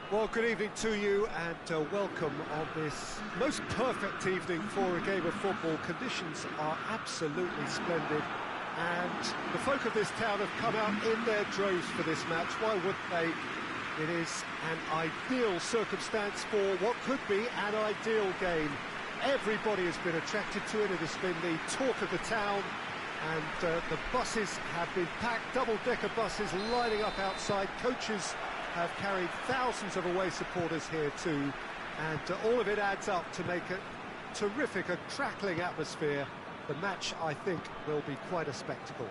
Well, good evening to you and welcome on this most perfect evening for a game of football. Conditions are absolutely splendid and the folk of this town have come out in their droves for this match. Why wouldn't they? It is an ideal circumstance for what could be an ideal game. Everybody has been attracted to it. It has been the talk of the town and the buses have been packed, double-decker buses lining up outside. Coaches have carried thousands of away supporters here too, and all of it adds up to make a terrific, a crackling atmosphere. The match, I think, will be quite a spectacle.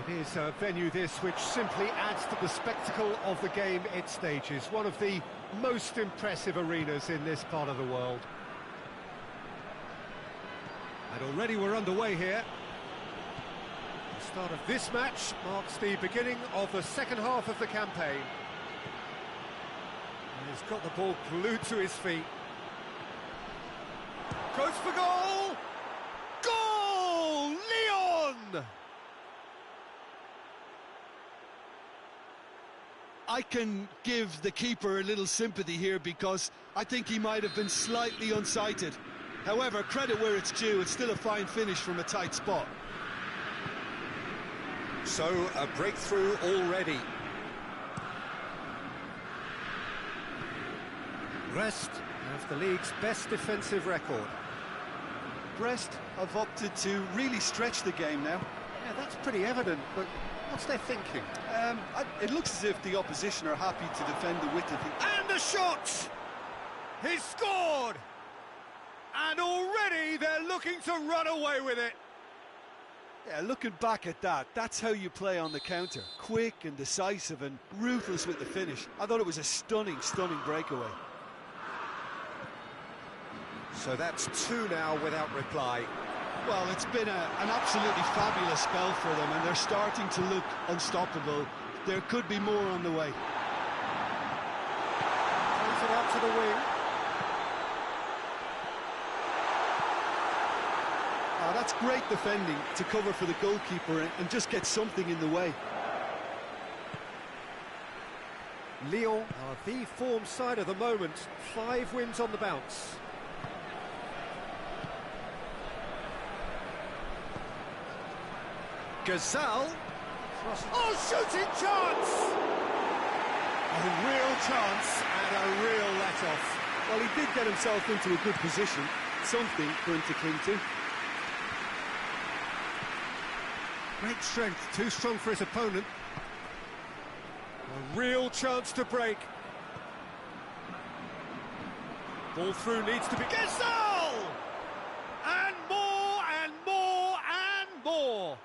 It is a venue this which simply adds to the spectacle of the game it stages. One of the most impressive arenas in this part of the world. And already we're underway here. The start of this match marks the beginning of the second half of the campaign. And he's got the ball glued to his feet. Goes for goal! Goal! Leon! I can give the keeper a little sympathy here because I think he might have been slightly unsighted. However, credit where it's due, it's still a fine finish from a tight spot. So, a breakthrough already. Brest have the league's best defensive record. Brest have opted to really stretch the game now. Yeah, that's pretty evident, but what's their thinking? It looks as if the opposition are happy to defend the width of the... And the shot! He's scored! And already they're looking to run away with it. Yeah, looking back at that, that's how you play on the counter. Quick and decisive and ruthless with the finish. I thought it was a stunning, stunning breakaway. So that's two now without reply. Well, it's been an absolutely fabulous spell for them, and they're starting to look unstoppable. There could be more on the way. Plays it out to the wing. Oh, that's great defending to cover for the goalkeeper and just get something in the way. Lyon are the form side of the moment. 5 wins on the bounce. Gazal. Oh, shooting chance! A real chance and a real let-off. Well, he did get himself into a good position. Something for him to cling to. Great strength, too strong for his opponent. A real chance to break. Ball through needs to be... Gazal! And more and more and more.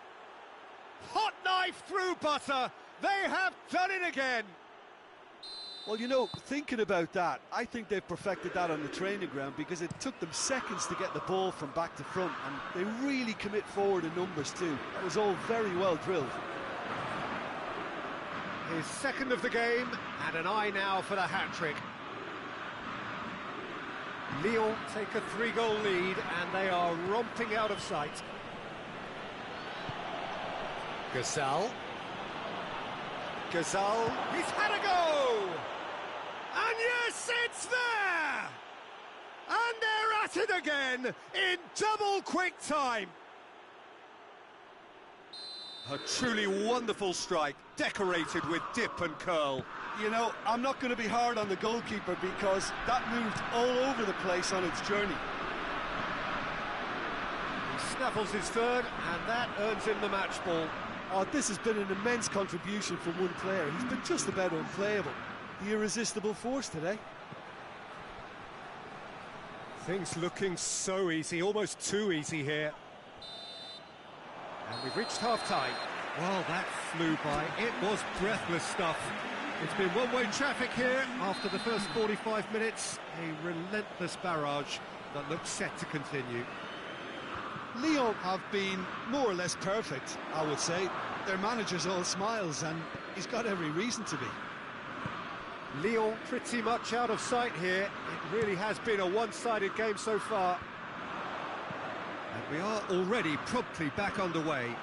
Hot knife through butter. They have done it again. Well, you know, thinking about that, I think they've perfected that on the training ground because it took them seconds to get the ball from back to front, and they really commit forward in numbers too. That was all very well drilled. His second of the game, and an eye now for the hat-trick. Lyon take a 3-goal lead, and they are romping out of sight. Gazal. Gazal, he's had a go! And yes, it's there! And they're at it again, in double quick time. A truly wonderful strike, decorated with dip and curl. You know, I'm not going to be hard on the goalkeeper because that moved all over the place on its journey. He snaffles his third, and that earns him the match ball. Oh, this has been an immense contribution from one player. He's been just about unplayable. The irresistible force today. Things looking so easy, almost too easy here. And we've reached half-time. Well, that flew by. It was breathless stuff. It's been one-way traffic here after the first 45 minutes. A relentless barrage that looks set to continue. Lyon have been more or less perfect, I would say. Their manager's all smiles, and he's got every reason to be. Lyon pretty much out of sight here. It really has been a one-sided game so far. And we are already promptly back underway.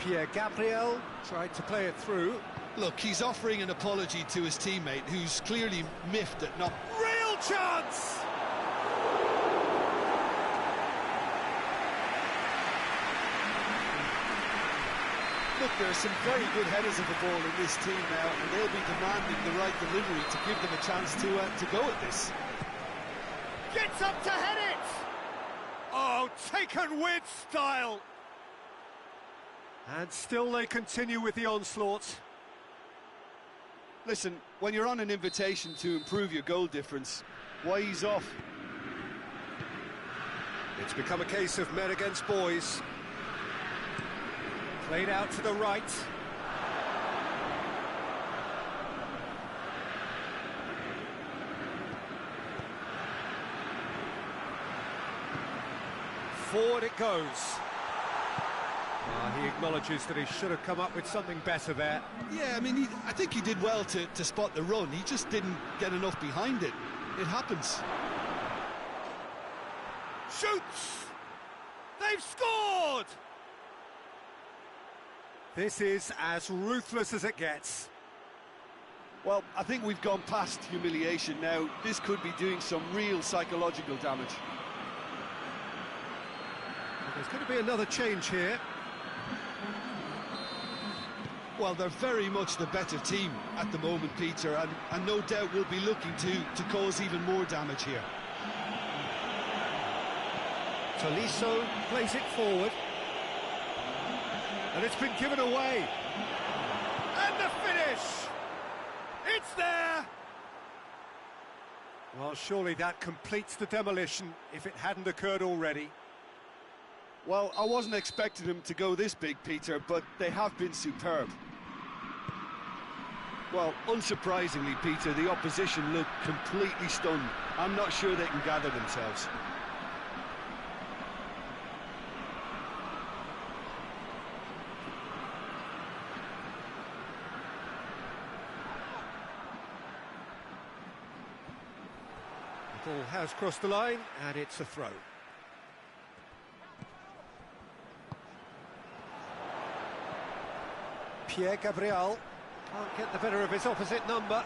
Gabriel tried to play it through. Look, he's offering an apology to his teammate, who's clearly miffed at not... Real chance! Look, there are some very good headers of the ball in this team now, and they'll be demanding the right delivery to give them a chance to go at this. Gets up to head it! Oh, taken with style! And still they continue with the onslaught. Listen, when you're on an invitation to improve your goal difference, why ease off? It's become a case of men against boys. Played out to the right. Forward it goes. He acknowledges that he should have come up with something better there. Yeah, I mean, I think he did well to spot the run. He just didn't get enough behind it. It happens. Shoots! They've scored! This is as ruthless as it gets. Well, I think we've gone past humiliation now. This could be doing some real psychological damage. There's going to be another change here. Well, they're very much the better team at the moment, Peter, and no doubt will be looking to cause even more damage here. Tolisso plays it forward. And it's been given away. And the finish! It's there! Well, surely that completes the demolition if it hadn't occurred already. Well, I wasn't expecting them to go this big, Peter, but they have been superb. Well, unsurprisingly, Peter, the opposition look completely stunned. I'm not sure they can gather themselves. The ball has crossed the line, and it's a throw. Gabriel can't get the better of his opposite number.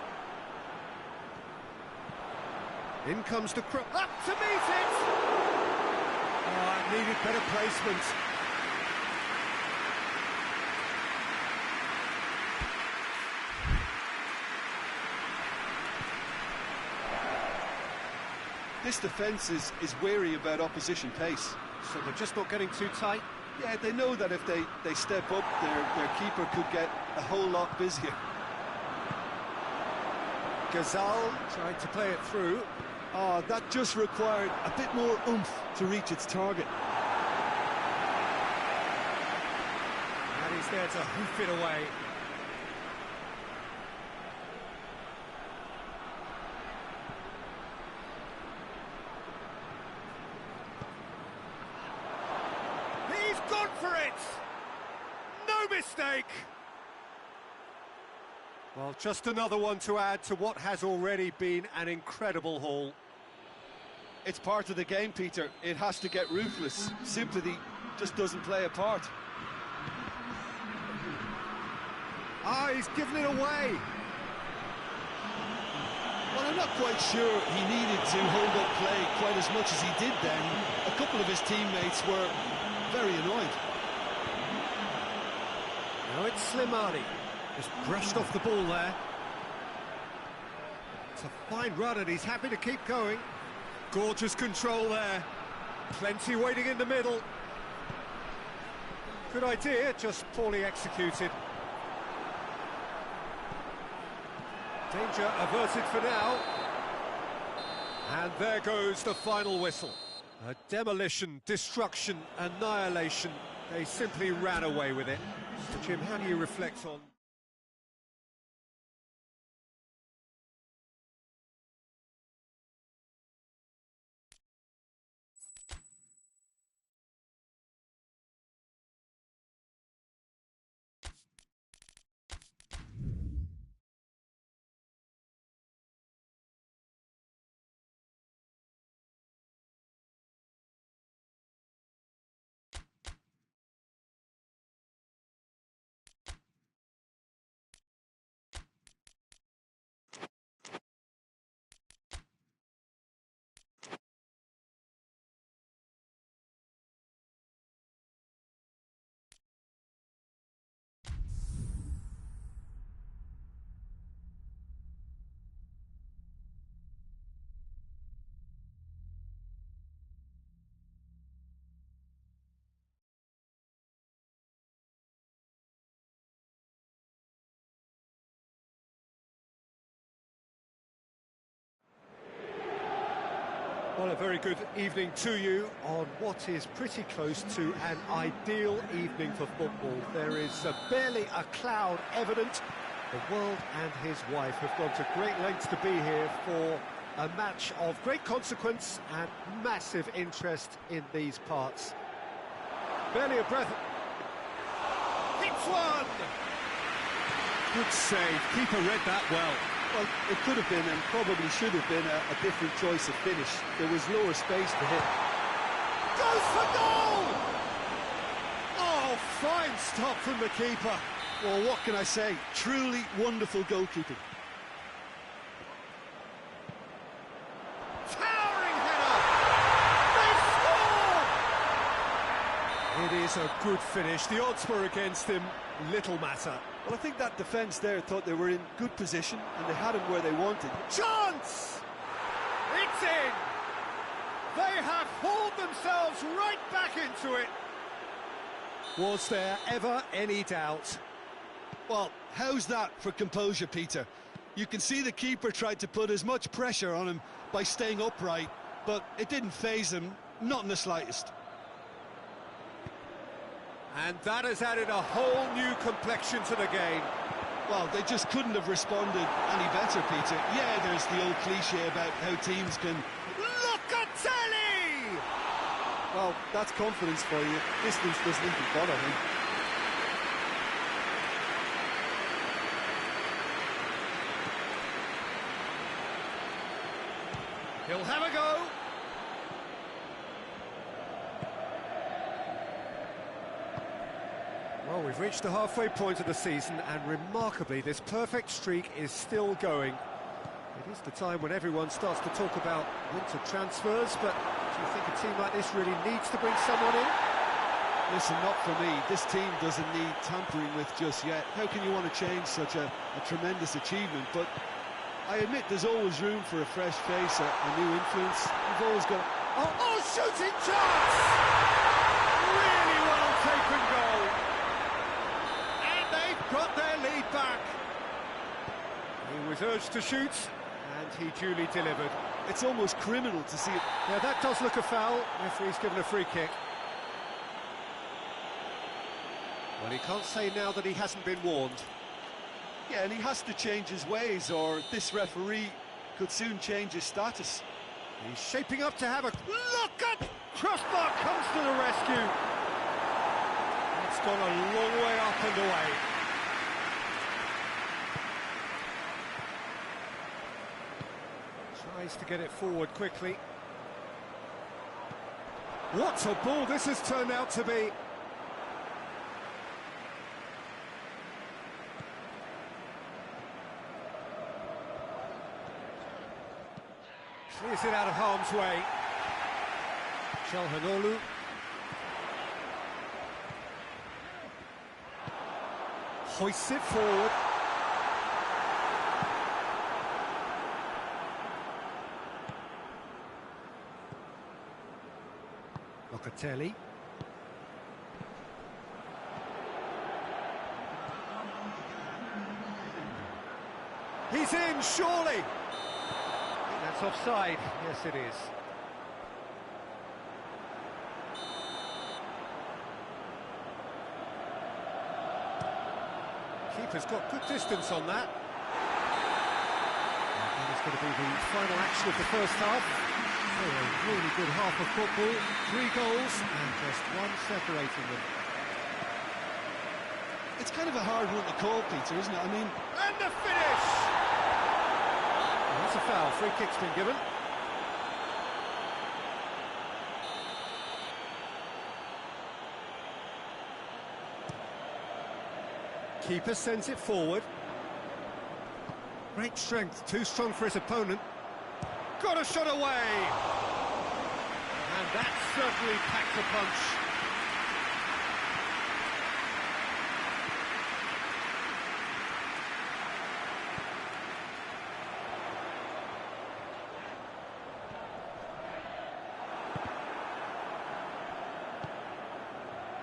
In comes the cross. Up to meet it! Oh, it needed better placement. This defence is wary about opposition pace. So they're just not getting too tight. Yeah, they know that if they step up, their keeper could get a whole lot busier. Gazal tried to play it through. Oh, that just required a bit more oomph to reach its target. And he's there to hoof it away. He's gone for it! No mistake! Well, just another one to add to what has already been an incredible haul. It's part of the game, Peter. It has to get ruthless. Sympathy just doesn't play a part. Ah, he's given it away. Well, I'm not quite sure he needed to hold up play quite as much as he did then. A couple of his teammates were very annoyed. Now it's Slimani. Just brushed off the ball there. It's a fine run and he's happy to keep going. Gorgeous control there. Plenty waiting in the middle. Good idea, just poorly executed. Danger averted for now. And there goes the final whistle. A demolition, destruction, annihilation. They simply ran away with it. So Jim, how do you reflect on Well, a very good evening to you on what is pretty close to an ideal evening for football. There is barely a cloud evident. The world and his wife have gone to great lengths to be here for a match of great consequence and massive interest in these parts. Barely a breath. Hits one! Good save. Keeper read that well. Well, it could have been and probably should have been a different choice of finish. There was lower space to hit. Goes for goal! Oh, fine stop from the keeper. Well, what can I say? Truly wonderful goalkeeping. Towering header! They score! It is a good finish. The odds were against him. Little matter. Well, I think that defence there thought they were in good position and they had him where they wanted. Chance! It's in! They have hauled themselves right back into it. Was there ever any doubt? Well, how's that for composure, Peter? You can see the keeper tried to put as much pressure on him by staying upright, but it didn't faze him, not in the slightest. And that has added a whole new complexion to the game. Well, they just couldn't have responded any better, Peter. Yeah, there's the old cliche about how teams can... Locatelli! Well, that's confidence for you. Distance doesn't even bother him. He'll have a go. Well, we've reached the halfway point of the season, and remarkably, this perfect streak is still going. It is the time when everyone starts to talk about winter transfers, but do you think a team like this really needs to bring someone in? Listen, not for me. This team doesn't need tampering with just yet. How can you want to change such a tremendous achievement? But I admit there's always room for a fresh face, a new influence. You've always got... Oh, shooting chance! Really well taken goal. And they've got their lead back. He was urged to shoot, and he duly delivered. It's almost criminal to see it. Yeah, that does look a foul. Referee's given a free kick. Well, he can't say now that he hasn't been warned. Yeah, and he has to change his ways, or this referee could soon change his status. He's shaping up to have a... Look at... Crossbar comes to the rescue. It's gone a long way up and away. Tries to get it forward quickly. What a ball this has turned out to be. Clears it out of harm's way. Chelhanoglu. Hoists it forward. Locatelli. He's in, surely! That's offside. Yes, it is. Keeper's got good distance on that. And that is going to be the final action of the first half. So a really good half of football. 3 goals and just one separating them. It's kind of a hard one to call, Peter, isn't it? I mean... And the finish! That's a foul. Free kick's been given. Keeper sends it forward. Great strength, too strong for his opponent. Got a shot away! And that certainly packs a punch.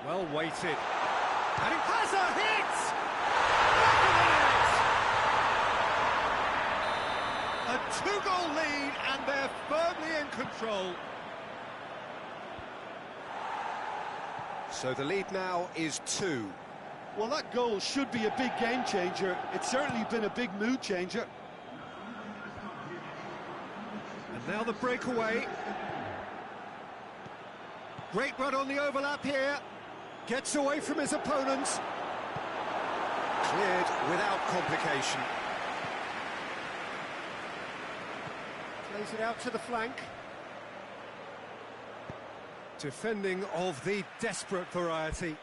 Well weighted. And it has a hit! A two-goal lead, and they're firmly in control. So the lead now is 2. Well, that goal should be a big game changer. It's certainly been a big mood changer. And now the breakaway. Great run on the overlap here. Gets away from his opponents. Cleared without complication. Plays it out to the flank. Defending of the desperate variety.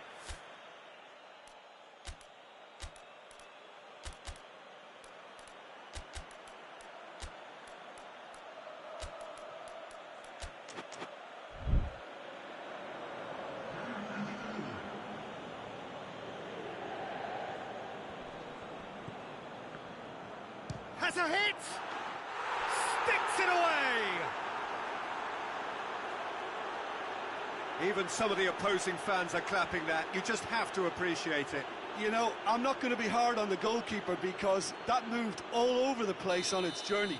Has a hit! Sticks it away! Even some of the opposing fans are clapping that. You just have to appreciate it. You know, I'm not going to be hard on the goalkeeper because that moved all over the place on its journey.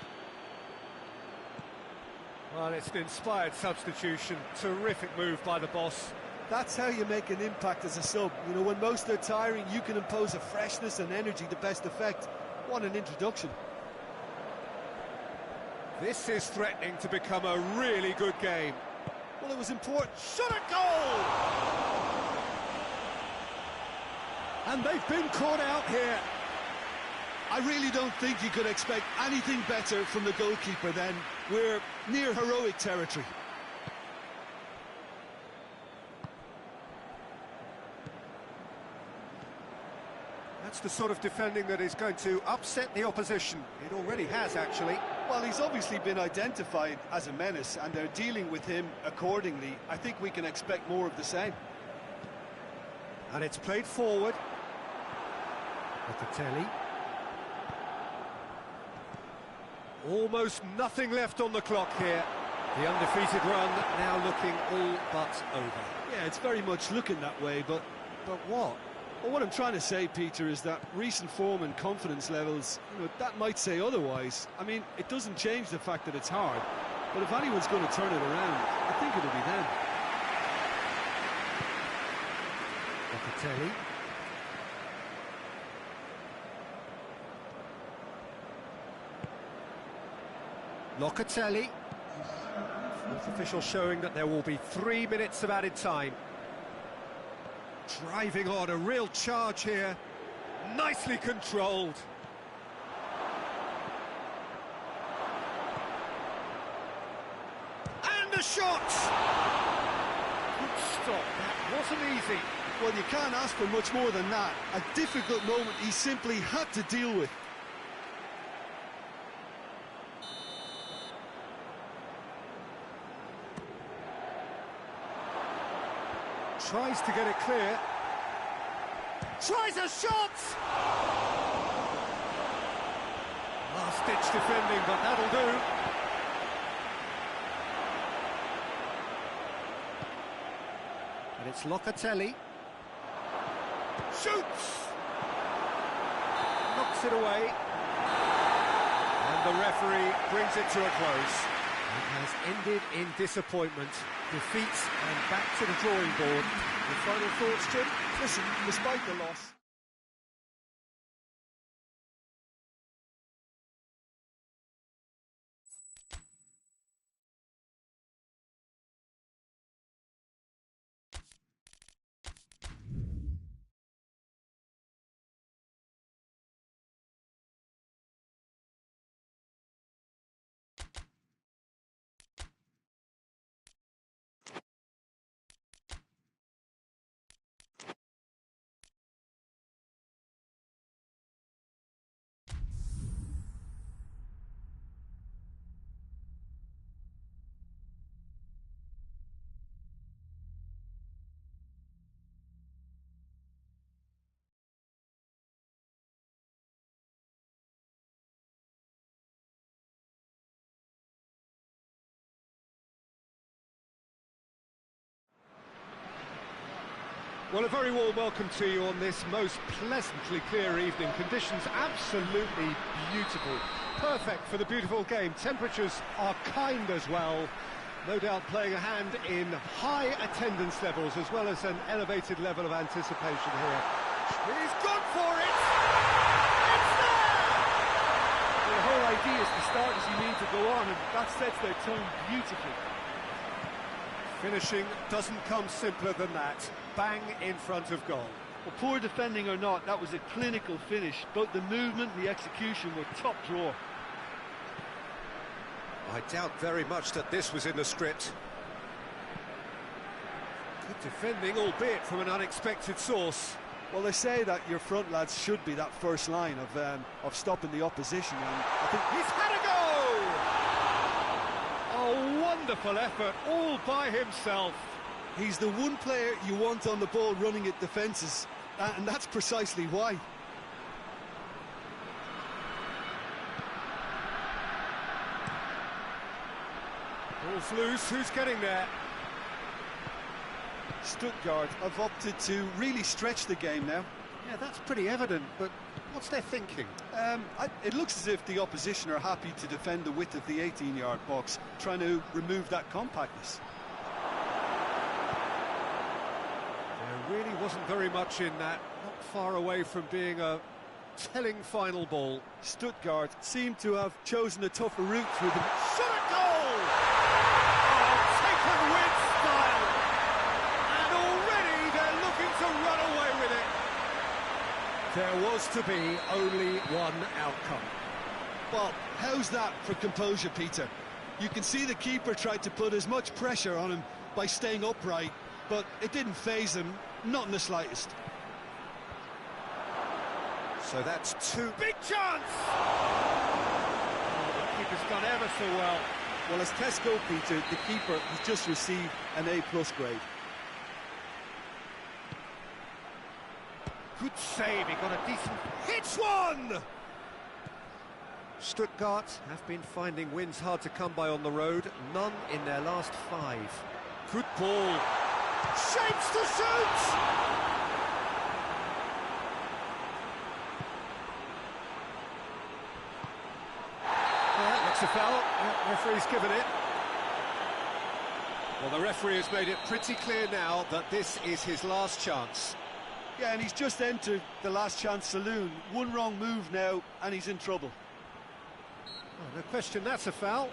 Well, it's an inspired substitution. Terrific move by the boss. That's how you make an impact as a sub. You know, when most are tiring, you can impose a freshness and energy to best effect. What an introduction. This is threatening to become a really good game. Well, it was important. Shot a goal! And they've been caught out here. I really don't think you could expect anything better from the goalkeeper then. We're near heroic territory. That's the sort of defending that is going to upset the opposition. It already has, actually. Well, he's obviously been identified as a menace, and they're dealing with him accordingly. I think we can expect more of the same. And it's played forward. Locatelli. Almost nothing left on the clock here. The undefeated run now looking all but over. Yeah, it's very much looking that way, but what? Well, what I'm trying to say, Peter, is that recent form and confidence levels, you know, that might say otherwise. I mean, it doesn't change the fact that it's hard, but if anyone's going to turn it around, I think it'll be them. Locatelli. Locatelli. Fourth official showing that there will be 3 minutes of added time. Driving on, a real charge here. Nicely controlled. And a shot! Good stop, that wasn't easy. Well, you can't ask for much more than that. A difficult moment he simply had to deal with. Tries to get it clear. Tries a shot! Last-ditch defending, but that'll do. And it's Locatelli. Shoots! Knocks it away. And the referee brings it to a close. It has ended in disappointment. Defeat and back to the drawing board. Your final thoughts, Jim? Listen, despite the loss... Well, a very warm welcome to you on this most pleasantly clear evening. Conditions absolutely beautiful. perfect for the beautiful game. Temperatures are kind as well. No doubt playing a hand in high attendance levels as well as an elevated level of anticipation here. He's gone for it! It's there! Well, the whole idea is to start as you mean to go on, and that sets their tone beautifully. Finishing doesn't come simpler than that. Bang in front of goal. Well, poor defending or not, that was a clinical finish. Both the movement and the execution were top drawer. I doubt very much that this was in the script. Good defending, albeit from an unexpected source. Well, they say that your front lads should be that first line of stopping the opposition, and I think he's had a goal! A wonderful effort, all by himself. He's the one player you want on the ball running at defences, and that's precisely why. Ball's loose, who's getting there? Stuttgart have opted to really stretch the game now. Yeah, that's pretty evident, but what's their thinking? It looks as if the opposition are happy to defend the width of the 18-yard box, trying to remove that compactness. There really wasn't very much in that, not far away from being a telling final ball. Stuttgart seem to have chosen a tougher route through the... Shot at goal! Oh, taken with style! And already they're looking to run away with it. There was to be only one outcome. Well, how's that for composure, Peter? You can see the keeper tried to put as much pressure on him by staying upright, but it didn't faze him, not in the slightest. So that's two. Big chance! Oh, the keeper's done ever so well. Well, as tests go, Peter, the keeper has just received an A+ grade. Good save, he got a decent... Hits one! Stuttgart have been finding wins hard to come by on the road, none in their last 5. Good ball. Shapes to shoot! That's a foul. Yeah, referee's given it. Well, the referee has made it pretty clear now that this is his last chance. Yeah, and he's just entered the last chance saloon. One wrong move now, and he's in trouble. Oh, no question, that's a foul.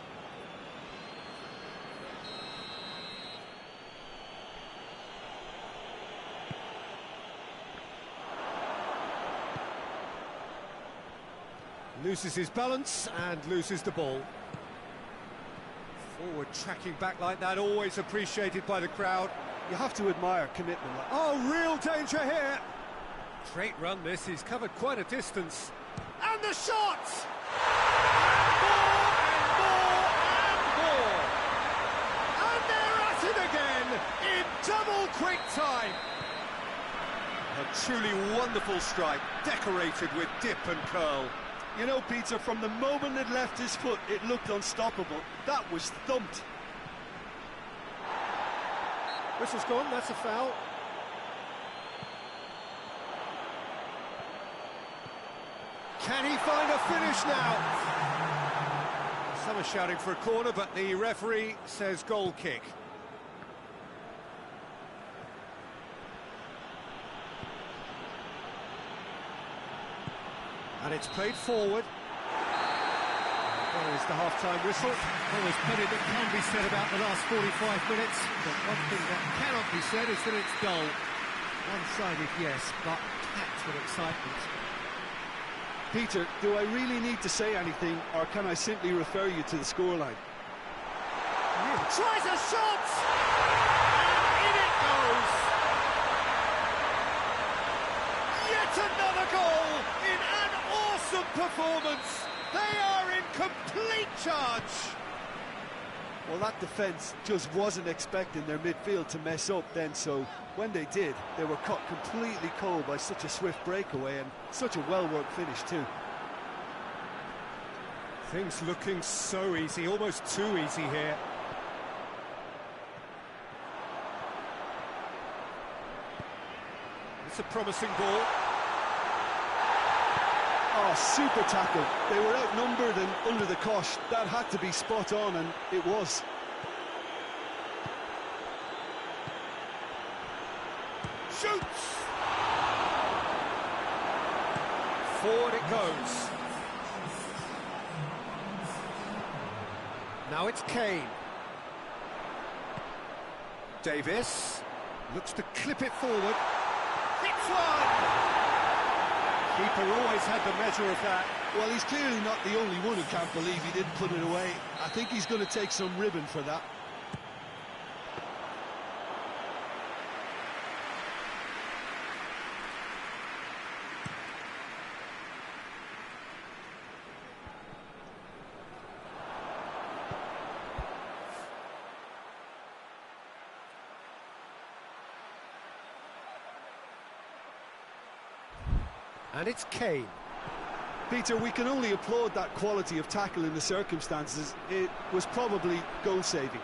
Loses his balance and loses the ball. Forward tracking back like that, always appreciated by the crowd. You have to admire commitment. Oh, real danger here. Great run this, he's covered quite a distance. And the shot! And more and more! And they're at it again in double quick time. A truly wonderful strike, decorated with dip and curl. You know, Peter, from the moment it left his foot, it looked unstoppable. That was thumped. Whistle's gone, that's a foul. Can he find a finish now? Some are shouting for a corner, but the referee says goal kick. And it's played forward. There is the half-time whistle. Well, there's plenty that can be said about the last 45 minutes, but one thing that cannot be said is that it's dull. One-sided, yes, but packed with excitement. Peter, do I really need to say anything, or can I simply refer you to the scoreline? Tries a shot! And in it goes! Yet another goal in an awesome performance! They are in complete charge! Well, that defence just wasn't expecting their midfield to mess up then, so when they did, they were caught completely cold by such a swift breakaway and such a well-worked finish too. Things looking so easy, almost too easy here. It's a promising ball. Oh, super tackle. They were outnumbered and under the cosh. That had to be spot on, and it was. Shoots! Forward it goes. Now it's Kane. Davis looks to clip it forward. Hits one! Keeper always had the measure of that. Well, he's clearly not the only one who can't believe he didn't put it away. I think he's going to take some ribbon for that. And it's Kane. Peter, we can only applaud that quality of tackle in the circumstances. It was probably goal-saving.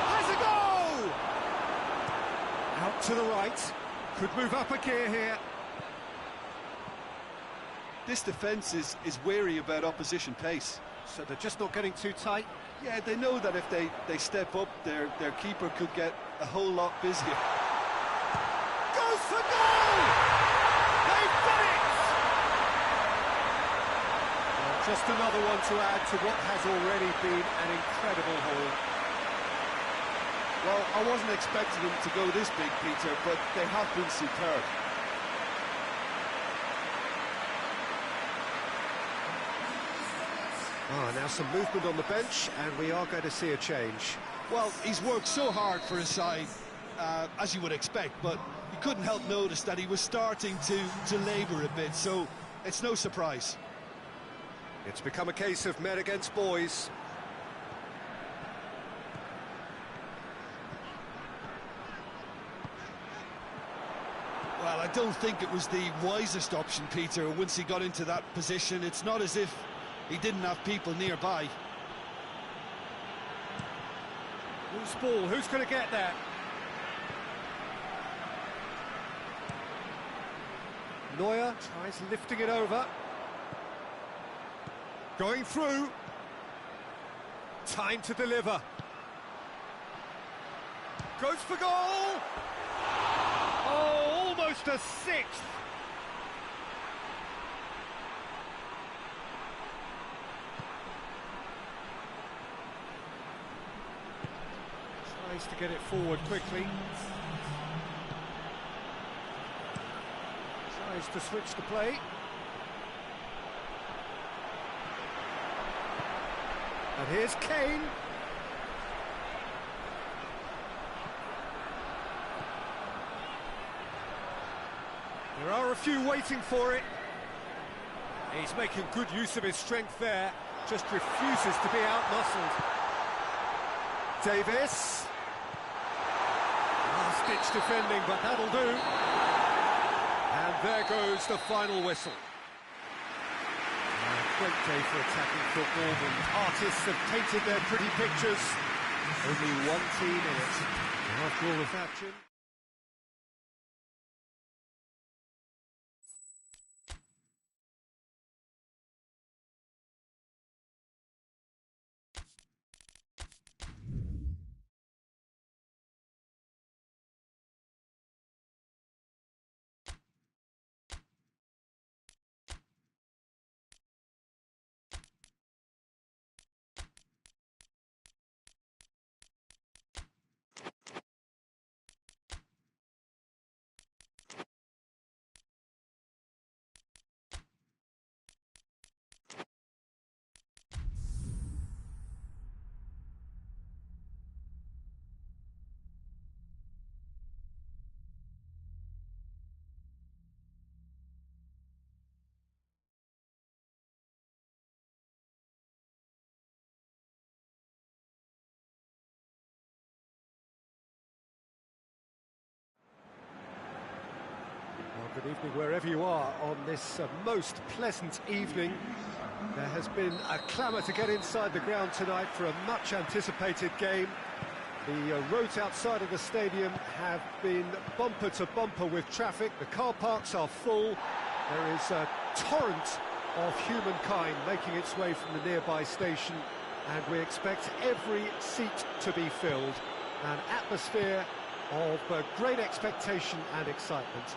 Has a go! Out to the right. Could move up a gear here. This defence is wary about opposition pace. So they're just not getting too tight. Yeah, they know that if they step up, their keeper could get a whole lot busier. Goes for goal! They've done it! Well, just another one to add to what has already been an incredible haul. Well, I wasn't expecting them to go this big, Peter, but they have been superb. Now some movement on the bench, and we are going to see a change. Well, he's worked so hard for his side, as you would expect, but you couldn't help notice that he was starting to labour a bit, so it's no surprise. It's become a case of men against boys. Well, I don't think it was the wisest option, Peter. Once he got into that position, it's not as if he didn't have people nearby. Loose ball, who's going to get that? Neuer tries lifting it over. Going through. Time to deliver. Goes for goal! Oh, almost a sixth! Tries to get it forward quickly. Tries to switch the play. And here's Kane. There are a few waiting for it. He's making good use of his strength there. Just refuses to be out-muscled. Davis. Last-ditch defending, but that'll do. And there goes the final whistle. Great day for attacking football. The artists have painted their pretty pictures. Only one team in it. After all of that, Jim. Good evening wherever you are on this most pleasant evening. There has been a clamour to get inside the ground tonight for a much anticipated game. The roads outside of the stadium have been bumper to bumper with traffic. The car parks are full, There is a torrent of humankind making its way from the nearby station, and we expect every seat to be filled. An atmosphere of great expectation and excitement.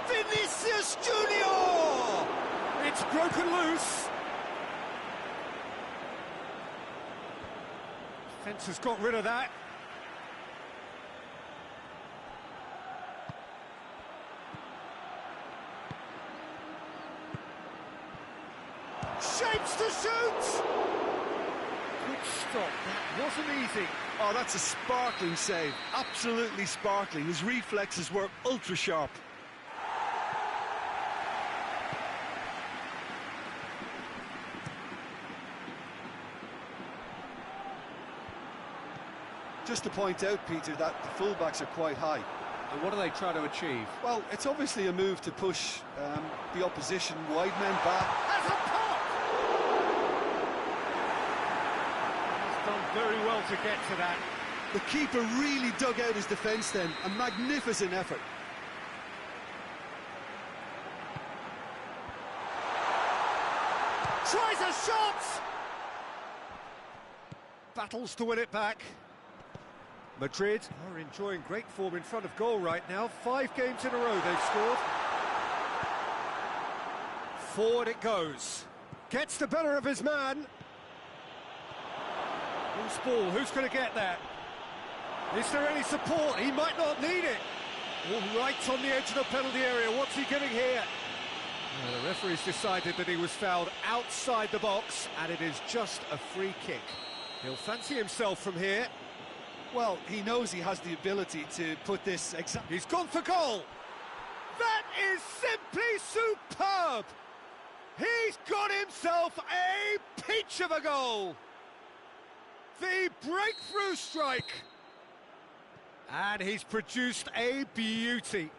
Vinicius Junior! It's broken loose. Defence has got rid of that. Shapes to shoot! Good stop, that wasn't easy. Oh, that's a sparkling save, absolutely sparkling. His reflexes were ultra sharp. Just to point out, Peter, that the fullbacks are quite high. And what are they trying to achieve? Well, it's obviously a move to push the opposition wide men back. Has a pop! He's done very well to get to that. The keeper really dug out his defence then. A magnificent effort. Tries a shot! Battles to win it back. Madrid are enjoying great form in front of goal right now. 5 games in a row they've scored. Forward it goes. Gets the better of his man. Loose ball, who's going to get that? Is there any support? He might not need it. All right on the edge of the penalty area. What's he giving here? The referee's decided that he was fouled outside the box, and it is just a free kick. He'll fancy himself from here. Well, he knows he has the ability to put this He's gone for goal! That is simply superb! He's got himself a peach of a goal! The breakthrough strike! And he's produced a beauty.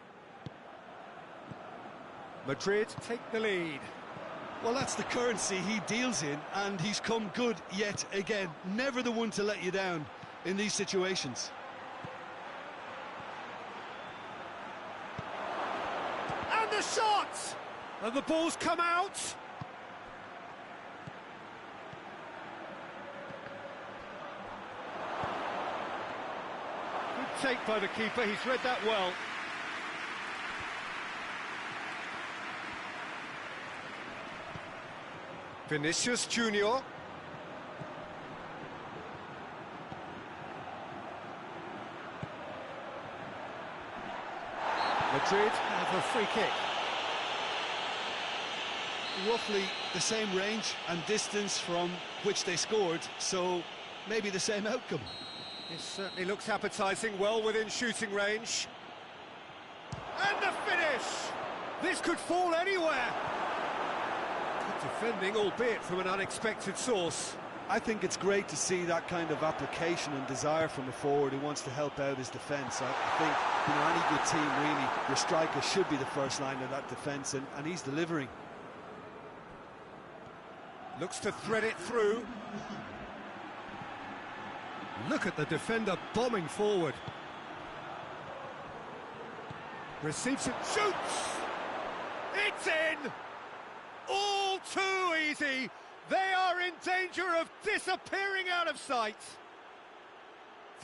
Madrid take the lead. Well, that's the currency he deals in, and he's come good yet again. Never the one to let you down in these situations. And the shot! And the ball's come out. Good take by the keeper, he's read that well. Vinicius Junior. Madrid have a free kick. Roughly the same range and distance from which they scored, so maybe the same outcome. This certainly looks appetising, well within shooting range. And the finish! This could fall anywhere. Good defending, albeit from an unexpected source. I think it's great to see that kind of application and desire from a forward who wants to help out his defence. I think, you know, any good team, really, your striker should be the first line of that defence, and he's delivering. Looks to thread it through. Look at the defender bombing forward. Receives it, shoots! It's in! All too easy! They are in danger of disappearing out of sight.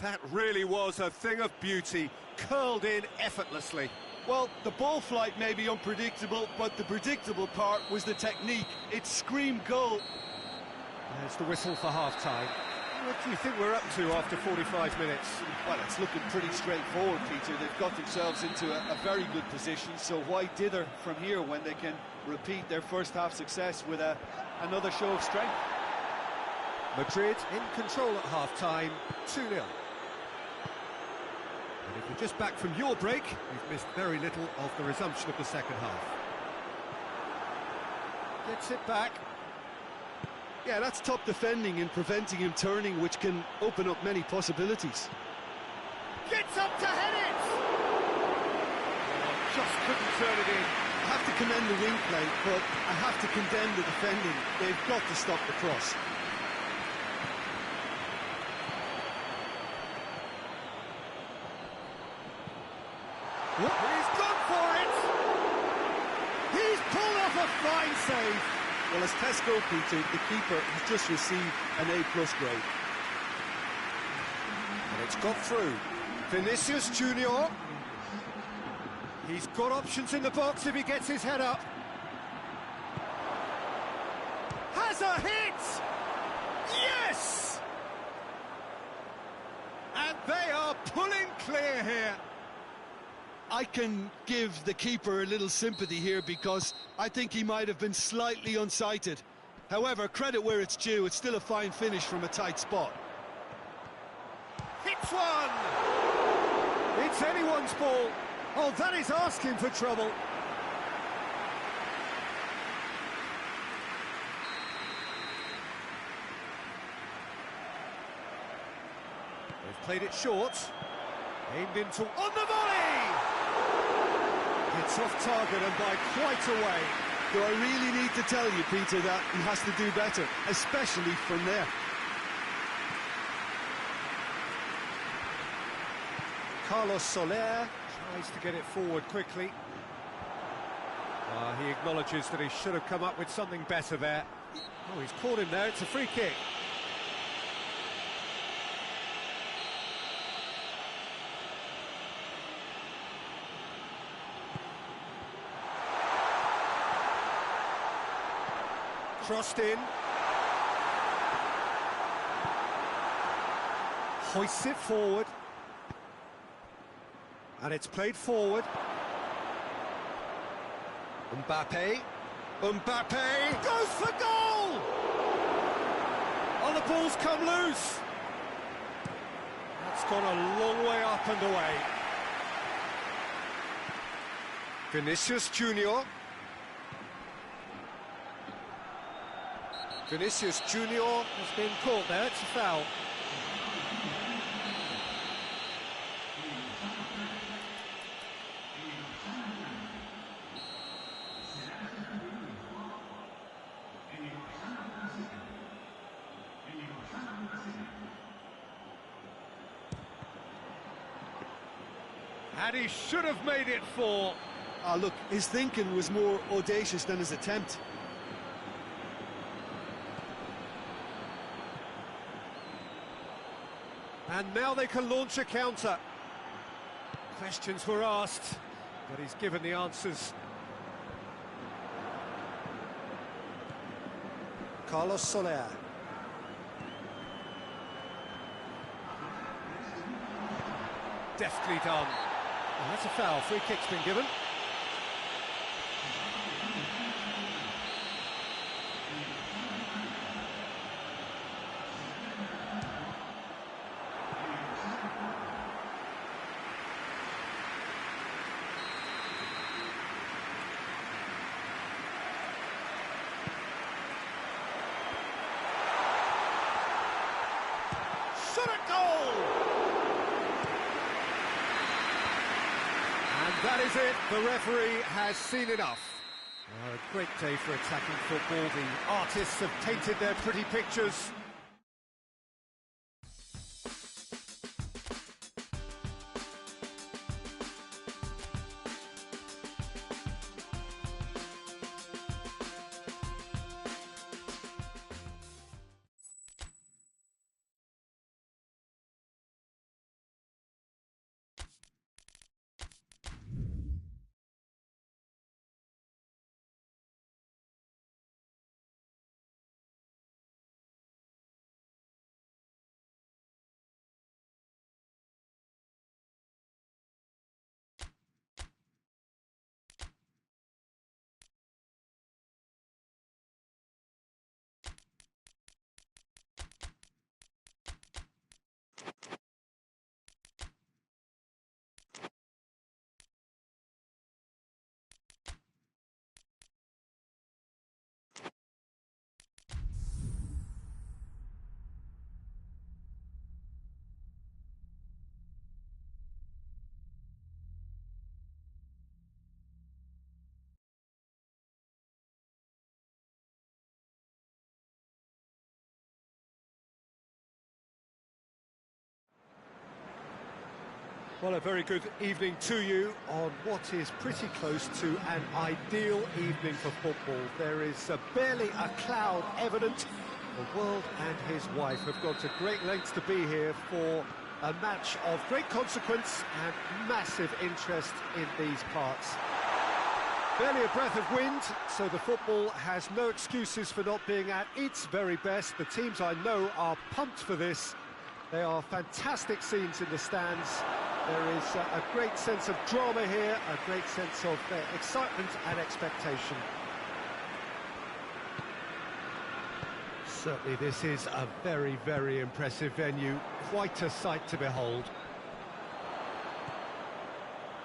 That really was a thing of beauty, curled in effortlessly. Well, the ball flight may be unpredictable, but the predictable part was the technique. It screamed goal. There's the whistle for half-time. What do you think we're up to after 45 minutes? Well, it's looking pretty straightforward, Peter. They've got themselves into a very good position, so why dither from here when they can repeat their first half success with another show of strength? Madrid in control at half-time, 2-0. And if you're just back from your break, you've missed very little of the resumption of the second half. Gets it back. Yeah, that's top defending and preventing him turning, which can open up many possibilities. Gets up to head it! Just couldn't turn it in. I have to commend the wing play, but I have to condemn the defending. They've got to stop the cross. He's gone for fine save. Well, as test goalkeeper, the keeper has just received an A+ grade. And it's got through. Vinicius Junior. He's got options in the box if he gets his head up. Has a hit! Yes! And they are pulling clear here. I can give the keeper a little sympathy here because I think he might have been slightly unsighted. However, credit where it's due, it's still a fine finish from a tight spot. Hits one! It's anyone's ball. Oh, that is asking for trouble. They've played it short. Aimed into... on the volley! It's off target and by quite a way. Do I really need to tell you, Peter, that he has to do better, especially from there? Carlos Soler tries to get it forward quickly. He acknowledges that he should have come up with something better there. Oh, he's caught him there. It's a free kick. Crossed in. Hoists it forward. And it's played forward. Mbappe. Mbappe goes for goal! Oh, the ball's come loose. That's gone a long way up and away. Vinicius Junior. Vinicius Junior has been caught there. It's a foul. And he should have made it 4. Look, his thinking was more audacious than his attempt. And now they can launch a counter. Questions were asked, but he's given the answers. Carlos Soler. Deftly done. Oh, that's a foul. Free kick's been given. Shot at goal! And that is it. The referee has seen enough. A great day for attacking football. The artists have painted their pretty pictures. Well, a very good evening to you on what is pretty close to an ideal evening for football. There is barely a cloud evident. The world and his wife have gone to great lengths to be here for a match of great consequence and massive interest in these parts. Barely a breath of wind, so the football has no excuses for not being at its very best. The teams I know are pumped for this. They are fantastic scenes in the stands. There is a great sense of drama here, a great sense of excitement and expectation. Certainly this is a very, very impressive venue. Quite a sight to behold.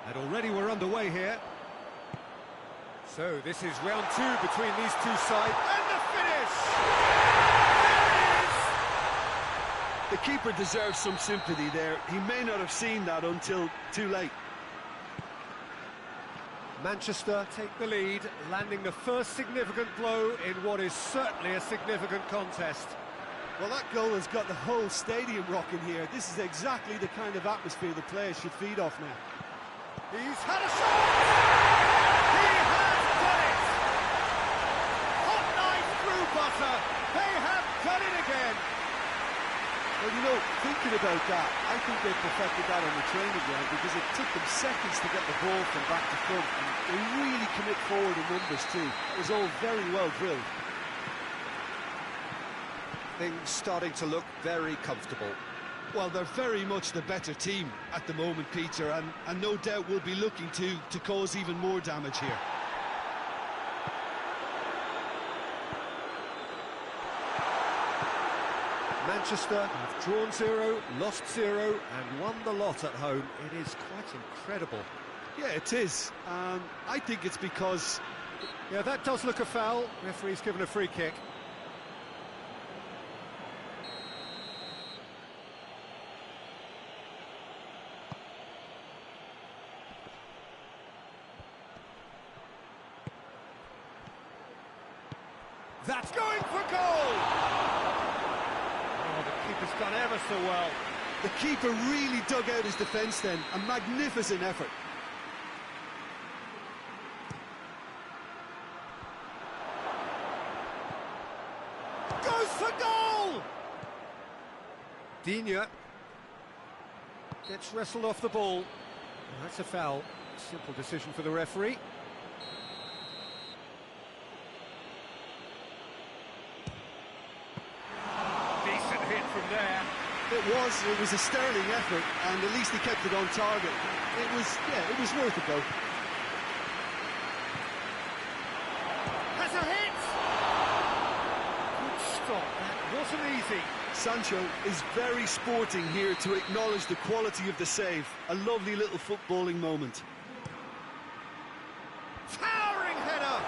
And already we're underway here. So this is round two between these two sides. And the finish! The keeper deserves some sympathy there. He may not have seen that until too late. Manchester take the lead, landing the first significant blow in what is certainly a significant contest. Well, that goal has got the whole stadium rocking here. This is exactly the kind of atmosphere the players should feed off now. He's had a shot! He has done it! Hot knife through butter. They have done it again. Well, you know, thinking about that, I think they perfected that on the training ground because it took them seconds to get the ball from back to front, and they really commit forward in numbers too. It was all very well drilled. Things starting to look very comfortable. Well, they're very much the better team at the moment, Peter, and no doubt will be looking to cause even more damage here. Manchester have drawn 0, lost 0, and won the lot at home. It is quite incredible. Yeah, it is. I think it's because... Yeah, that does look a foul. Referee's given a free kick. That's going for goal! Keeper's done ever so well. The keeper really dug out his defence then. A magnificent effort. Goes for goal! Digne gets wrestled off the ball. That's a foul. Simple decision for the referee. It was a sterling effort, and at least he kept it on target. It was worth a go. Has a hit! Good stop, that wasn't easy. Sancho is very sporting here to acknowledge the quality of the save. A lovely little footballing moment. Towering header!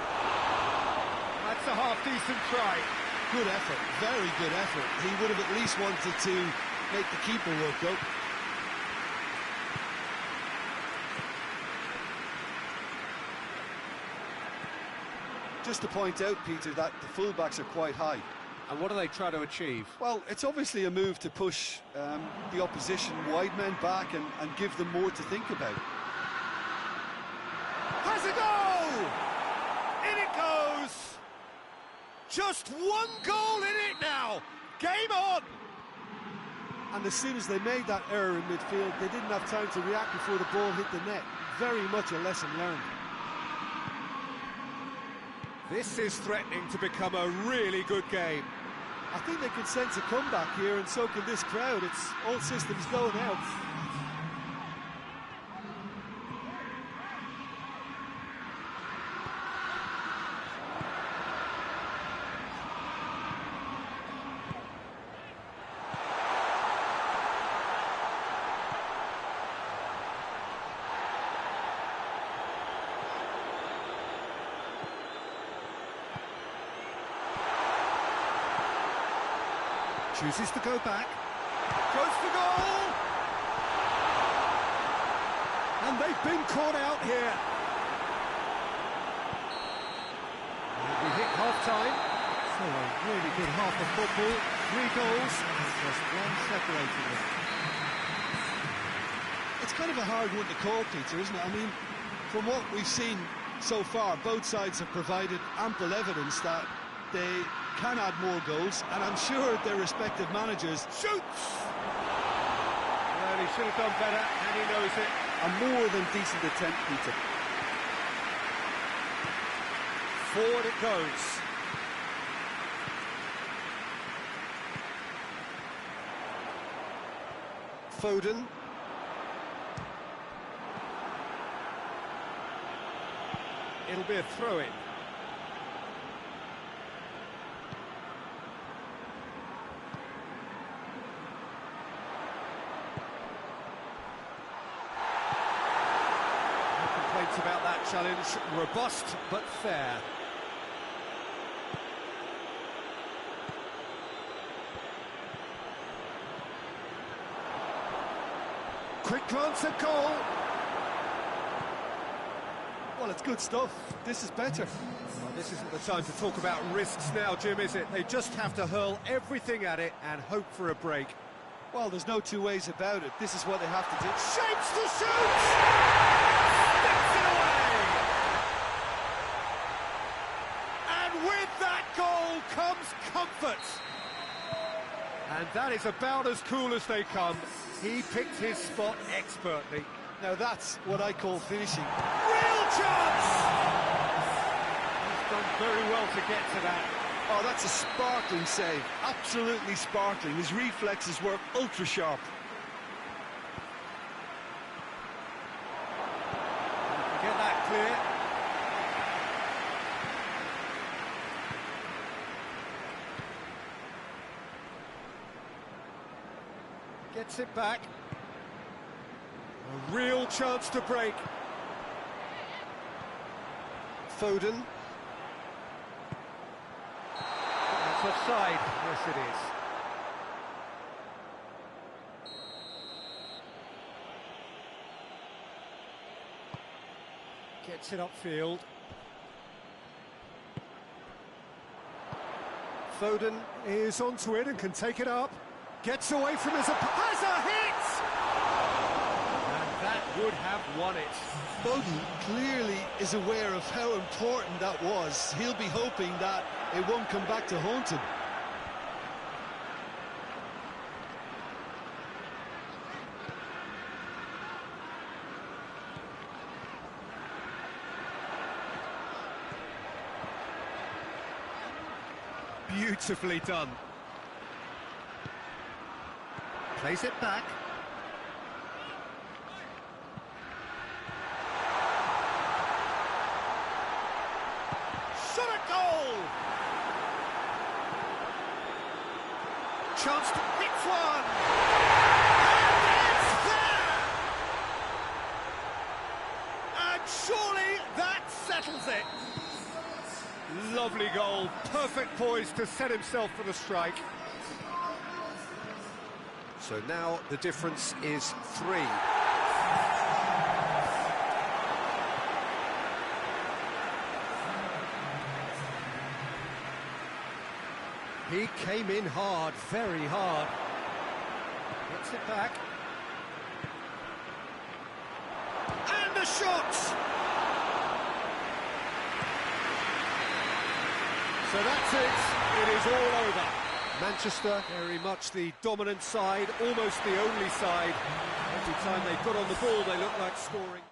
That's a half-decent try. Good effort, very good effort. He would have at least wanted to make the keeper work though. Just to point out, Peter, that the fullbacks are quite high. And what do they try to achieve? Well, it's obviously a move to push the opposition wide men back and give them more to think about. Has a goal! In it goes! Just one goal in it now! Game on! And as soon as they made that error in midfield, they didn't have time to react before the ball hit the net. Very much a lesson learned. This is threatening to become a really good game. I think they can sense a comeback here, and so can this crowd. It's all systems go now. Chooses to go back. Goes for goal! And they've been caught out here. And we hit half-time. So a really good half of football. 3 goals and just one separating them. It's kind of a hard one to call, Peter, isn't it? I mean, from what we've seen so far, both sides have provided ample evidence that they can add more goals, and I'm sure their respective managers... Shoots! Well, he should have done better, and he knows it. A more than decent attempt, Peter. Forward it goes. Foden. It'll be a throw-in. No complaints about that challenge. Robust but fair. Quick glance at goal. Well, it's good stuff. This is better. Well, this isn't the time to talk about risks now, Jim, is it? They just have to hurl everything at it and hope for a break. Well, there's no two ways about it. This is what they have to do. Shapes the shoot! Sticks it away! And with that goal comes comfort. And that is about as cool as they come. He picked his spot expertly. Now that's what I call finishing. Real chance! He's done very well to get to that. Oh, that's a sparkling save. Absolutely sparkling. His reflexes were ultra sharp. Get that clear. Gets it back. A real chance to break. Foden. That's offside. Yes, it is. Gets it upfield. Foden is onto it and can take it up. Gets away from his opponent. Has a hit! And that would have won it. Foden clearly is aware of how important that was. He'll be hoping that it won't come back to haunt him. Beautifully done. Plays it back. Shot a goal! Chance to hit one! And it's there! And surely that settles it! Lovely goal, perfect poise to set himself for the strike. So now the difference is 3. He came in hard, very hard. Gets it back. And a shot! So that's it. It is all over. Manchester, very much the dominant side, almost the only side. Every time they got on the ball, they looked like scoring.